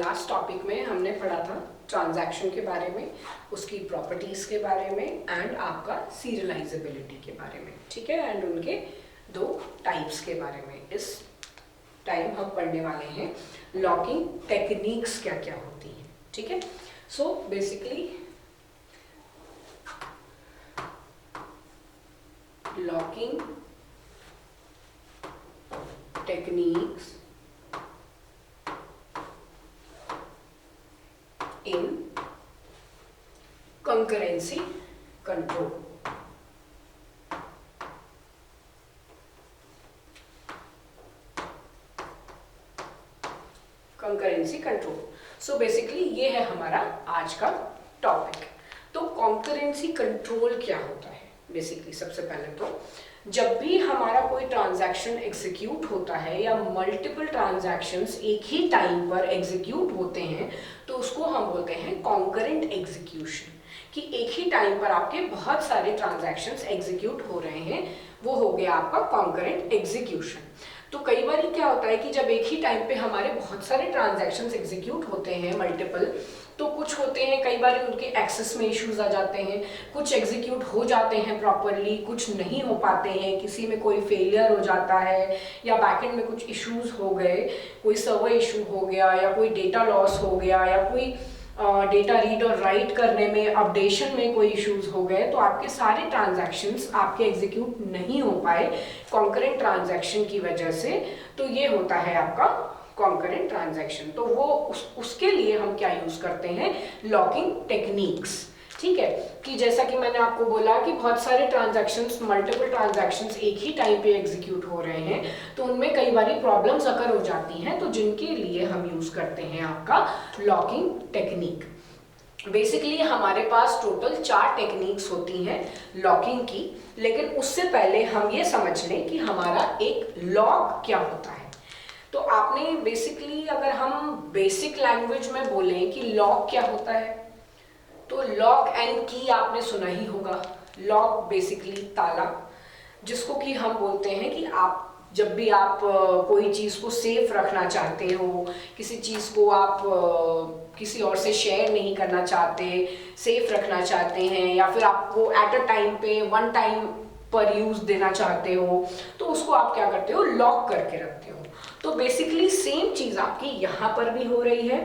Last topic में हमने पढ़ा था ट्रांजैक्शन के बारे में, उसकी प्रॉपर्टीज के बारे में एंड आपका सीरियलाइजेबिलिटी के बारे में, ठीक है, एंड उनके दो टाइप्स के बारे में। इस टाइम हम पढ़ने वाले हैं लॉकिंग टेक्निक्स क्या क्या होती हैं, ठीक है। So basically locking techniques in concurrency control. concurrency control. So basically ये है हमारा आज का टॉपिक। तो concurrency control क्या होता है? बेसिकली सबसे पहले तो जब भी हमारा कोई ट्रांजैक्शन एग्जीक्यूट होता है या मल्टीपल ट्रांजैक्शंस एक ही टाइम पर एग्जीक्यूट होते हैं तो उसको हम बोलते हैं कॉन्करेंट एग्जीक्यूशन, कि एक ही टाइम पर आपके बहुत सारे ट्रांजैक्शंस एग्जीक्यूट हो रहे हैं, वो हो गया आपका कॉन्करेंट एग्जीक्यूशन। तो कई बार क्या होता है कि जब एक ही टाइम पे हमारे बहुत सारे ट्रांजैक्शंस एग्जीक्यूट होते हैं मल्टीपल, तो कुछ होते हैं कई बार उनके एक्सेस में इश्यूज आ जाते हैं, कुछ एग्जीक्यूट हो जाते हैं प्रॉपरली, कुछ नहीं हो पाते हैं, किसी में कोई फेलियर हो जाता है या बैकएंड में कुछ इश्यूज हो गए, कोई सर्वर इशू हो गया या कोई डेटा लॉस हो गया या कोई डेटा रीड और राइट करने में अपडेशन में कोई इश्यूज हो गए, तो आपके सारे ट्रांजैक्शंस आपके एग्जीक्यूट नहीं हो पाए कॉन्करेंट ट्रांजैक्शन की वजह से। तो ये होता है आपका कॉन्करेंट ट्रांजैक्शन। तो वो उसके लिए हम क्या यूज करते हैं, लॉकिंग टेक्निक्स, ठीक है। कि जैसा कि मैंने आपको बोला कि बहुत सारे ट्रांजैक्शंस, मल्टीपल ट्रांजैक्शंस एक ही टाइम पे एग्जीक्यूट हो रहे हैं, तो उनमें कई बारी प्रॉब्लम्स अगर हो जाती हैं, तो जिनके लिए हम यूज करते हैं आपका लॉकिंग टेक्निक। बेसिकली हमारे पास टोटल 4 टेक्निक्स होती हैं लॉकिंग की, लेकिन उससे पहले हम ये समझ लें कि हमारा एक लॉक क्या होता है। तो आपने बेसिकली अगर हम बेसिक लैंग्वेज में बोलें कि लॉक क्या होता है, तो लॉक एंड की आपने सुना ही होगा। लॉक बेसिकली ताला, जिसको कि हम बोलते हैं कि आप जब भी आप कोई चीज को सेफ रखना चाहते हो, किसी चीज को आप किसी और से शेयर नहीं करना चाहते, सेफ रखना चाहते हैं, या फिर आपको एट अ टाइम पे वन टाइम पर यूज देना चाहते हो, तो उसको आप क्या करते हो, लॉक करके रखते हो। तो बेसिकली सेम चीज आपकी यहाँ पर भी हो रही है।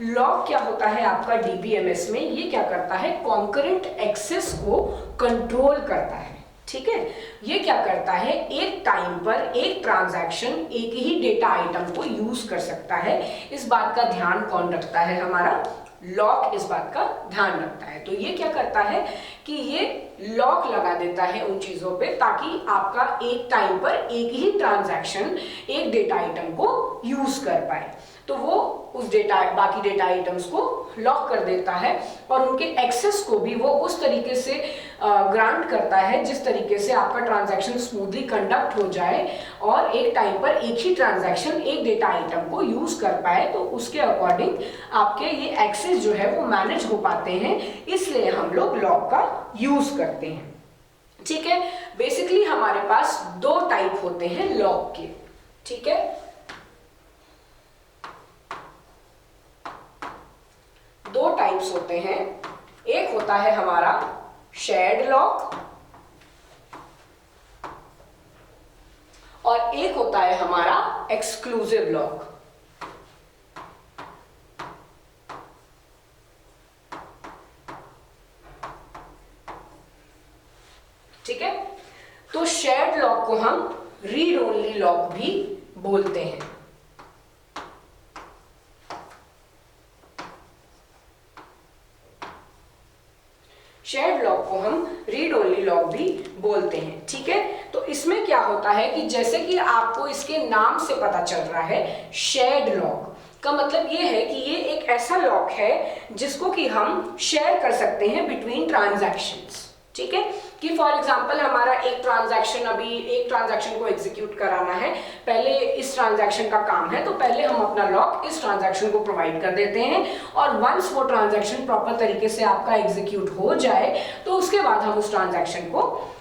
लॉक क्या होता है आपका डीबीएमएस में, ये क्या करता है, कॉन्करेंट एक्सेस को कंट्रोल करता है, ठीक है। ये क्या करता है, एक टाइम पर एक ट्रांजैक्शन एक ही डेटा आइटम को यूज कर सकता है। इस बात का ध्यान कौन रखता है, हमारा लॉक इस बात का ध्यान रखता है। तो ये क्या करता है कि ये लॉक लगा देता है उन चीजों पे, ताकि आपका एक टाइम पर एक ही ट्रांजैक्शन एक डेटा आइटम को यूज कर पाए। तो वो उस बाकी डेटा आइटम्स को लॉक कर देता है और उनके एक्सेस को भी वो उस तरीके से ग्रांट करता है जिस तरीके से आपका ट्रांजैक्शन स्मूथली कंडक्ट हो जाए और एक टाइम पर एक ही ट्रांजैक्शन एक डेटा आइटम को यूज कर पाए। तो उसके अकॉर्डिंग आपके ये एक्सेस जो है वो मैनेज हो पाते हैं, इसलिए हम लोग लॉक का यूज करते हैं, ठीक है। बेसिकली हमारे पास 2 टाइप होते हैं लॉक के, ठीक है। 2 टाइप्स होते हैं, एक होता है हमारा शेयर्ड लॉक और एक होता है हमारा एक्सक्लूसिव लॉक। ठीक है, तो शेयर्ड लॉक को हम रीड ओनली लॉक भी बोलते हैं। शेयर्ड लॉक को हम रीड ओनली लॉक भी बोलते हैं, ठीक है। तो इसमें क्या होता है कि जैसे कि आपको इसके नाम से पता चल रहा है, शेयर्ड लॉक का मतलब ये है कि ये एक ऐसा लॉक है जिसको कि हम शेयर कर सकते हैं बिटवीन ट्रांजैक्शंस, ठीक है। कि फॉर एग्जांपल हमारा एक ट्रांजैक्शन को एग्जीक्यूट कराना है, पहले इस ट्रांजैक्शन का काम है, तो पहले हम अपना लॉक इस ट्रांजैक्शन को प्रोवाइड कर देते हैं, और वंस वो ट्रांजैक्शन प्रॉपर तरीके से आपका एग्जीक्यूट हो जाए तो उसके बाद हम उस ट्रांजैक्शन को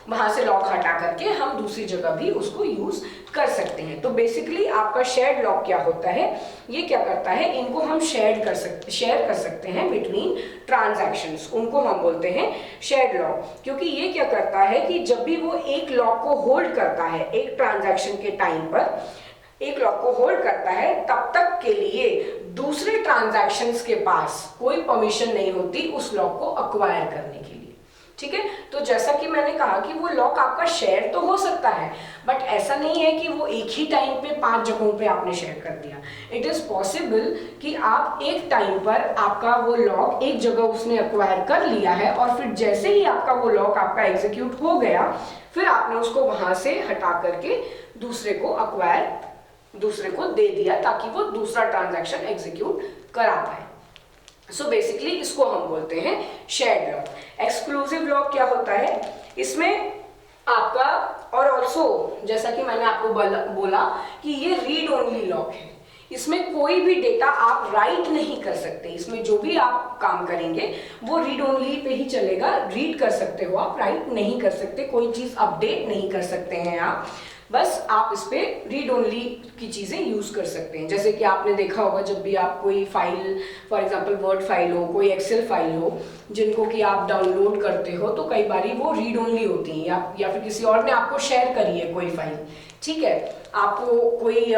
वहां से लॉक हटा करके हम दूसरी जगह भी उसको यूज कर सकते हैं। तो बेसिकली आपका शेयर्ड लॉक क्या होता है, ये क्या करता है, इनको हम शेयर कर सकते हैं बिटवीन ट्रांजैक्शंस, उनको हम बोलते हैं शेयर्ड लॉक। क्योंकि ये क्या करता है कि जब भी वो एक लॉक को होल्ड करता है, एक ट्रांजैक्शन के टाइम पर एक लॉक को होल्ड करता है, तब तक के लिए दूसरे ट्रांजैक्शंस के पास कोई परमिशन नहीं होती उस लॉक को अक्वायर करने के लिए। ठीक है, तो जैसा कि मैंने कहा कि वो लॉक आपका शेयर तो हो सकता है, बट ऐसा नहीं है कि वो एक ही टाइम पे 5 जगहों पे आपने शेयर कर दिया। इट इज पॉसिबल कि आप एक टाइम पर आपका वो लॉक एक जगह उसने अक्वायर कर लिया है, और फिर जैसे ही आपका वो लॉक आपका एग्जीक्यूट हो गया, फिर आपने उसको वहां से हटा करके दूसरे को दे दिया ताकि वो दूसरा ट्रांजैक्शन एग्जीक्यूट करा पाए। सो बेसिकली इसको हम बोलते हैं शेयर्ड लॉक। एक्सक्लूसिव लॉक क्या होता है, इसमें आपका, और ऑल्सो जैसा कि मैंने आपको बोला कि ये रीड ओनली लॉक है, इसमें कोई भी डेटा आप राइट नहीं कर सकते, इसमें जो भी आप काम करेंगे वो रीड ओनली पे ही चलेगा। रीड कर सकते हो आप, राइट नहीं कर सकते, कोई चीज अपडेट नहीं कर सकते हैं आप, बस आप इस पे रीड ओनली की चीजें यूज कर सकते हैं। जैसे कि आपने देखा होगा जब भी आप कोई file, for example word file हो, कोई एक्सेल फाइल हो, जिनको कि आप डाउनलोड करते हो, तो कई बारी वो रीड ओनली होती है, या फिर किसी और ने आपको शेयर करी है कोई फाइल, ठीक है, आपको कोई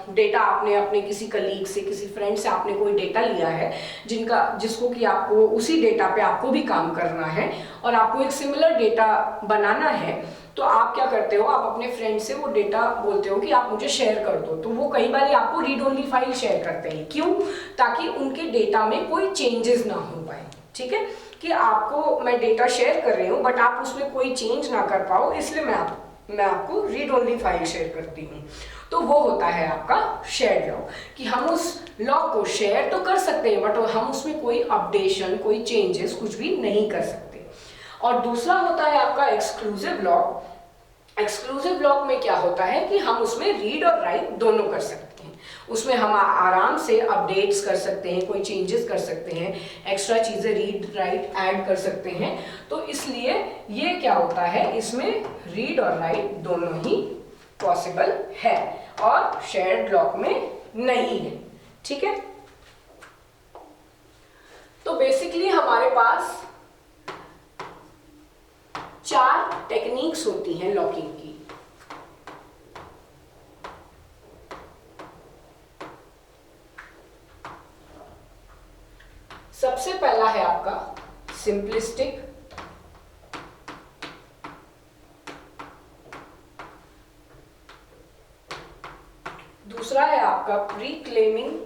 डेटा आपने अपने किसी कलीग से, किसी फ्रेंड से आपने कोई डेटा लिया है, जिसको कि आपको उसी डेटा पे आपको भी काम करना है, और आपको एक सिमिलर डेटा बनाना है, तो आप क्या करते हो, आप अपने फ्रेंड से वो डेटा बोलते हो कि आप मुझे शेयर कर दो, तो वो कई बार आपको रीड ओनली फाइल शेयर करते हैं। क्यों? ताकि उनके डेटा में कोई चेंजेस ना हो पाए। ठीक है, कि आपको मैं डेटा शेयर कर रही हूँ बट आप उसमें कोई चेंज ना कर पाओ, इसलिए मैं आपको रीड ओनली फाइल शेयर करती हूँ। तो वो होता है आपका शेयर्ड लॉक, कि हम उस लॉक को शेयर तो कर सकते हैं बट हम उसमें कोई अपडेशन, कोई चेंजेस कुछ भी नहीं कर सकते। और दूसरा होता है आपका एक्सक्लूसिव लॉक। एक्सक्लूसिव लॉक में क्या होता है कि हम उसमें रीड और राइट दोनों कर सकते हैं, उसमें हम आराम से अपडेट्स कर सकते हैं, कोई चेंजेस कर सकते हैं, एक्स्ट्रा चीजें रीड राइट ऐड कर सकते हैं। तो इसलिए ये क्या होता है, इसमें रीड और राइट दोनों ही पॉसिबल है और शेयर्ड लॉक में नहीं है। ठीक है, तो बेसिकली हमारे पास 4 टेक्निक्स होती हैं लॉकिंग की। सबसे पहला है आपका सिंपलिस्टिक, दूसरा है आपका प्री क्लेमिंग,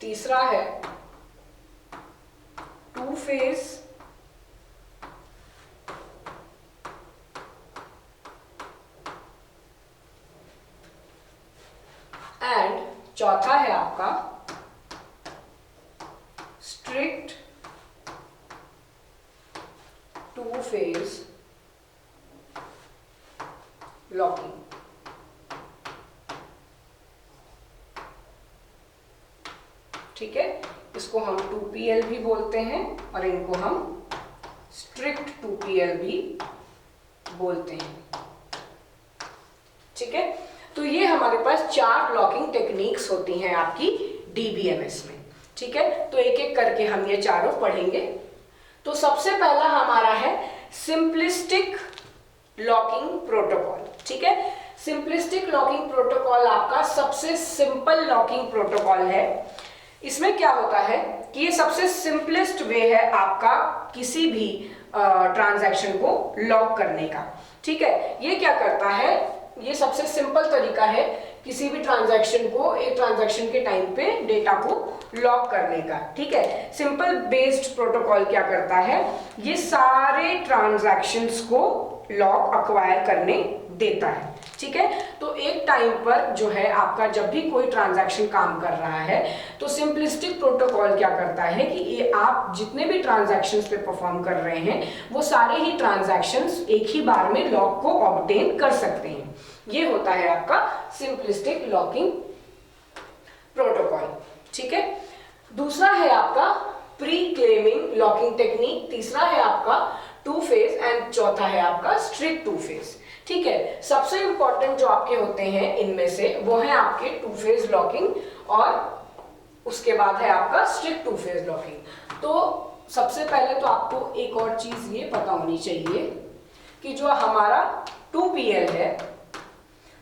तीसरा है टू फेज, एंड चौथा है आपका स्ट्रिक्ट टू फेज लॉकिंग। ठीक है, इसको हम 2PL भी बोलते हैं और इनको हम स्ट्रिक्ट 2PL भी बोलते हैं। ठीक है, तो ये हमारे पास 4 लॉकिंग टेक्निक्स होती हैं आपकी DBMS में। ठीक है, तो एक एक करके हम ये चारों पढ़ेंगे। तो सबसे पहला हमारा है सिंपलिस्टिक लॉकिंग प्रोटोकॉल। ठीक है, सिंपलिस्टिक लॉकिंग प्रोटोकॉल आपका सबसे सिंपल लॉकिंग प्रोटोकॉल है। इसमें क्या होता है कि ये सबसे सिंपलेस्ट वे है आपका किसी भी ट्रांजैक्शन को लॉक करने का। ठीक है, ये क्या करता है, ये सबसे सिंपल तरीका है किसी भी ट्रांजैक्शन को एक ट्रांजैक्शन के टाइम पे डेटा को लॉक करने का। ठीक है, सिंपल बेस्ड प्रोटोकॉल क्या करता है, ये सारे ट्रांजैक्शंस को लॉक अक्वायर करने देता है। ठीक है। तो एक टाइम पर जो है आपका जब भी कोई ट्रांजैक्शन काम कर रहा है तो सिंपलिस्टिक प्रोटोकॉल क्या करता है कि ये आप जितने भी ट्रांजैक्शंस पे परफॉर्म कर रहे हैं वो सारे ही ट्रांजैक्शंस एक ही बार में लॉक को ऑब्टेन कर सकते हैं। ये होता है आपका सिंपलिस्टिक लॉकिंग प्रोटोकॉल, ठीक है। दूसरा है आपका प्री क्लेमिंग लॉकिंग टेक्निक, तीसरा है आपका टू फेज एंड चौथा है आपका स्ट्रिक्ट टू फेज, ठीक है। सबसे इंपॉर्टेंट जो आपके होते हैं इनमें से वो है आपके टू फेज लॉकिंग और उसके बाद है आपका स्ट्रिक्ट टू फेज लॉकिंग। तो सबसे पहले तो आपको एक और चीज ये पता होनी चाहिए कि जो हमारा 2PL है,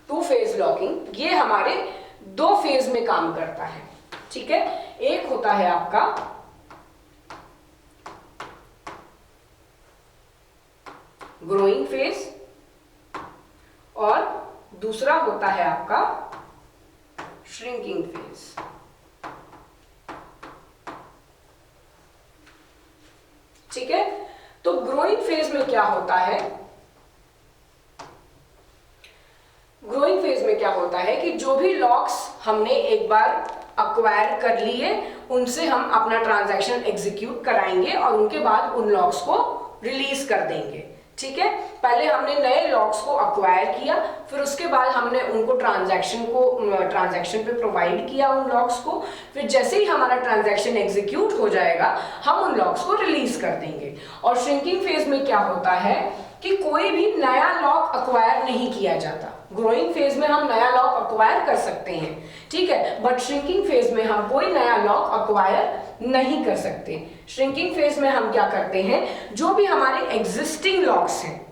टू फेज लॉकिंग, ये हमारे 2 फेज में काम करता है, ठीक है। एक होता है आपका ग्रोइंग फेज और दूसरा होता है आपका श्रिंकिंग फेज, ठीक है। तो ग्रोइंग फेज में क्या होता है, ग्रोइंग फेज में क्या होता है कि जो भी लॉक्स हमने एक बार अक्वायर कर लिए उनसे हम अपना ट्रांजैक्शन एग्जीक्यूट कराएंगे और उनके बाद उन लॉक्स को रिलीज कर देंगे, ठीक है। पहले हमने नए लॉक्स को अक्वायर किया, फिर उसके बाद हमने उनको ट्रांजैक्शन पे प्रोवाइड किया उन लॉक्स को, फिर जैसे ही हमारा ट्रांजैक्शन एग्जीक्यूट हो जाएगा हम उन लॉक्स को रिलीज कर देंगे। और श्रिंकिंग फेज में क्या होता है कि कोई भी नया लॉक अक्वायर नहीं किया जाता। ग्रोइंग फेज में हम नया लॉक अक्वायर कर सकते हैं, ठीक है, बट श्रिंकिंग फेज में हम कोई नया लॉक अक्वायर नहीं कर सकते। श्रिंकिंग फेज में हम क्या करते हैं, जो भी हमारे एग्जिस्टिंग लॉक्स हैं,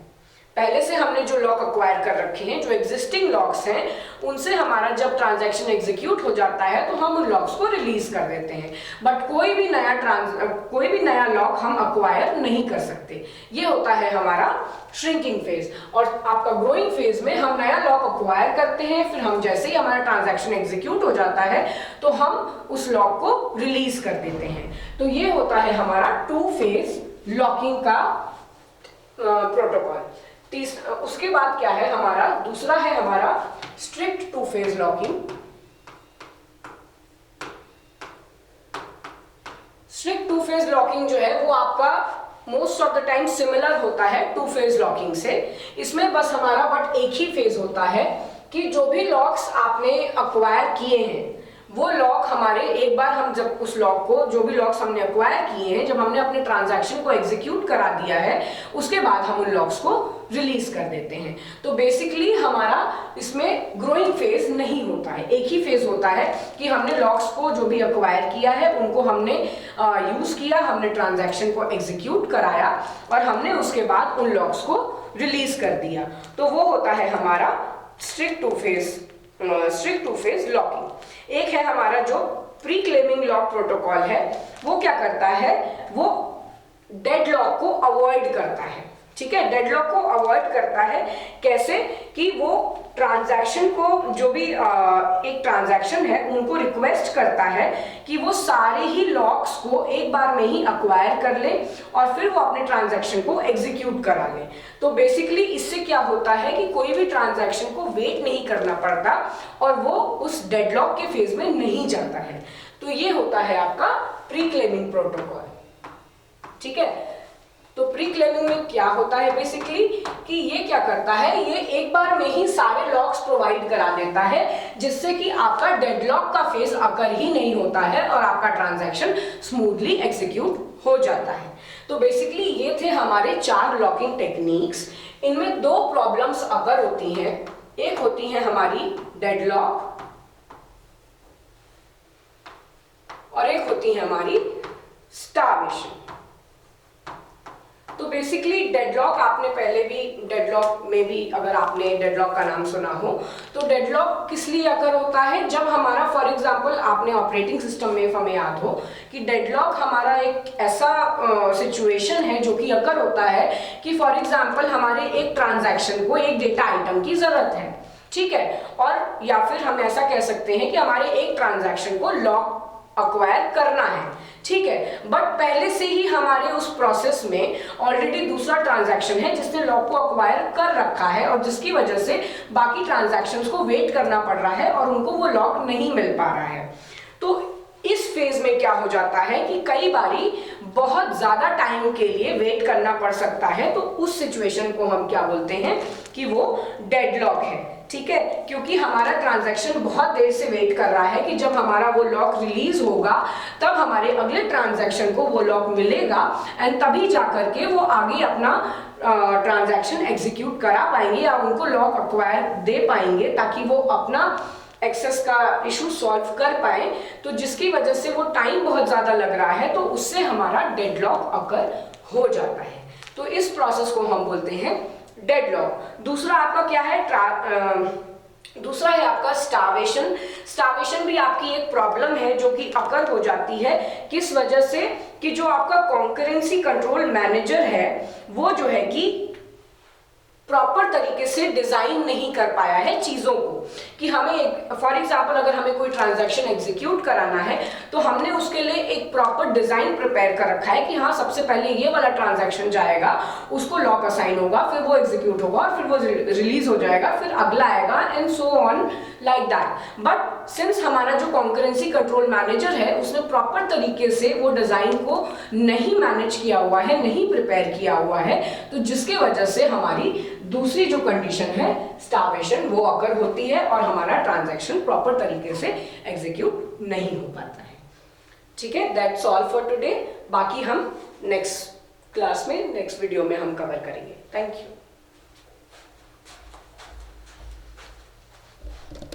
पहले से हमने जो लॉक अक्वायर कर रखे हैं, जो एग्जिस्टिंग लॉक्स हैं, उनसे हमारा जब ट्रांजैक्शन एग्जीक्यूट हो जाता है तो हम उन लॉक्स को रिलीज कर देते हैं, बट कोई भी नया लॉक हम अक्वायर नहीं कर सकते। ये होता है हमारा श्रिंकिंग फेज। और आपका ग्रोइंग फेज में हम नया लॉक अक्वायर करते हैं, फिर हम जैसे ही हमारा ट्रांजैक्शन एग्जीक्यूट हो जाता है तो हम उस लॉक को रिलीज कर देते हैं। तो ये होता है हमारा टू फेज लॉकिंग का प्रोटोकॉल। उसके बाद क्या है हमारा, दूसरा है हमारा strict two phase locking. Strict two phase locking जो है वो आपका most of the time similar होता है टू फेज लॉकिंग से। इसमें बस हमारा बट एक ही फेज होता है कि जो भी लॉक्स आपने अक्वायर किए हैं वो लॉक हमारे एक बार हम जब उस लॉक को, जो भी लॉक्स हमने अक्वायर किए हैं, जब हमने अपने ट्रांजैक्शन को एग्जीक्यूट करा दिया है उसके बाद हम उन लॉक्स को रिलीज कर देते हैं। तो बेसिकली हमारा इसमें ग्रोइंग फेज नहीं होता है, एक ही फेज होता है कि हमने लॉक्स को जो भी अक्वायर किया है उनको हमने यूज किया, हमने ट्रांजैक्शन को एग्जीक्यूट कराया और हमने उसके बाद उन लॉक्स को रिलीज कर दिया। तो वो होता है हमारा स्ट्रिक्ट टू फेज लॉकिंग। एक है हमारा जो प्री क्लेमिंग लॉक प्रोटोकॉल है, वो क्या करता है, वो डेडलॉक को अवॉइड करता है, ठीक है। डेडलॉक को अवॉइड करता है कैसे कि वो ट्रांजैक्शन को, जो भी एक ट्रांजैक्शन है उनको रिक्वेस्ट करता है कि वो सारे ही लॉक्स को एक बार में ही अक्वायर कर ले और फिर वो अपने ट्रांजैक्शन को एग्जीक्यूट करा ले। तो बेसिकली इससे क्या होता है कि कोई भी ट्रांजैक्शन को वेट नहीं करना पड़ता और वो उस डेडलॉक के फेज में नहीं जाता है। तो ये होता है आपका प्री क्लेमिंग प्रोटोकॉल, ठीक है। तो प्री क्लेमिंग में क्या होता है बेसिकली कि ये क्या करता है, ये एक बार में ही सारे लॉक्स प्रोवाइड करा देता है जिससे कि आपका डेडलॉक का फेज अकर ही नहीं होता है और आपका ट्रांजैक्शन स्मूथली एग्जीक्यूट हो जाता है। तो बेसिकली ये थे हमारे 4 लॉकिंग टेक्निक्स। इनमें 2 प्रॉब्लम्स अकर होती हैं, एक होती है हमारी डेडलॉक और एक होती है हमारी स्टार्वेशन। तो बेसिकली डेडलॉक, आपने पहले भी डेडलॉक में भी अगर आपने डेडलॉक का नाम सुना हो तो डेडलॉक किस लिए अकर होता है, जब हमारा फॉर एग्जांपल आपने ऑपरेटिंग सिस्टम में हमें याद हो कि डेडलॉक हमारा एक ऐसा सिचुएशन है जो कि अकर होता है कि फॉर एग्जांपल हमारे एक ट्रांजैक्शन को एक डेटा आइटम की जरूरत है, ठीक है, और या फिर हम ऐसा कह सकते हैं कि हमारे एक ट्रांजैक्शन को लॉक अक्वायर करना है, ठीक है। बट पहले से ही हमारे उस प्रोसेस में ऑलरेडी दूसरा ट्रांजैक्शन है जिसने लॉक को अक्वायर कर रखा है और जिसकी वजह से बाकी ट्रांजैक्शंस को वेट करना पड़ रहा है और उनको वो लॉक नहीं मिल पा रहा है। तो इस फेज में क्या हो जाता है कि कई बारी बहुत ज्यादा टाइम के लिए वेट करना पड़ सकता है, तो उस सिचुएशन को हम क्या बोलते हैं कि वो डेडलॉक है, ठीक है। क्योंकि हमारा ट्रांजैक्शन बहुत देर से वेट कर रहा है कि जब हमारा वो लॉक रिलीज होगा तब हमारे अगले ट्रांजैक्शन को वो लॉक मिलेगा एंड तभी जाकर के वो आगे अपना ट्रांजैक्शन एग्जीक्यूट करा पाएंगे या उनको लॉक अक्वायर दे पाएंगे ताकि वो अपना एक्सेस का इशू सॉल्व कर पाए। तो जिसकी वजह से वो टाइम बहुत ज्यादा लग रहा है तो उससे हमारा डेडलॉक अकर हो जाता है। तो इस प्रोसेस को हम बोलते हैं डेडलॉक। दूसरा आपका क्या है, दूसरा है आपका स्टार्वेशन। स्टार्वेशन भी आपकी एक प्रॉब्लम है जो कि अकर हो जाती है। किस वजह से कि जो आपका कॉन्करेंसी कंट्रोल मैनेजर है वो जो है कि प्रॉपर तरीके से डिजाइन नहीं कर पाया है चीजों को, कि हमें फॉर एग्जांपल अगर हमें कोई ट्रांजैक्शन एग्जीक्यूट कराना है तो हमने उसके लिए एक प्रॉपर डिजाइन प्रिपेयर कर रखा है कि हाँ सबसे पहले ये वाला ट्रांजैक्शन जाएगा, उसको लॉक असाइन होगा, फिर वो एग्जीक्यूट होगा और फिर वो रिलीज हो जाएगा, फिर अगला आएगा and so on like that. But since हमारा जो कॉन्करेंसी कंट्रोल मैनेजर है उसने प्रॉपर तरीके से वो डिजाइन को नहीं मैनेज किया हुआ है, नहीं प्रिपेयर किया हुआ है, तो जिसके वजह से हमारी दूसरी जो कंडीशन है स्टार्वेशन वो अकर होती है और हमारा ट्रांजैक्शन प्रॉपर तरीके से एग्जीक्यूट नहीं हो पाता है, ठीक है। That's all for today. बाकी हम नेक्स्ट क्लास में, नेक्स्ट वीडियो में हम कवर करेंगे। Thank you.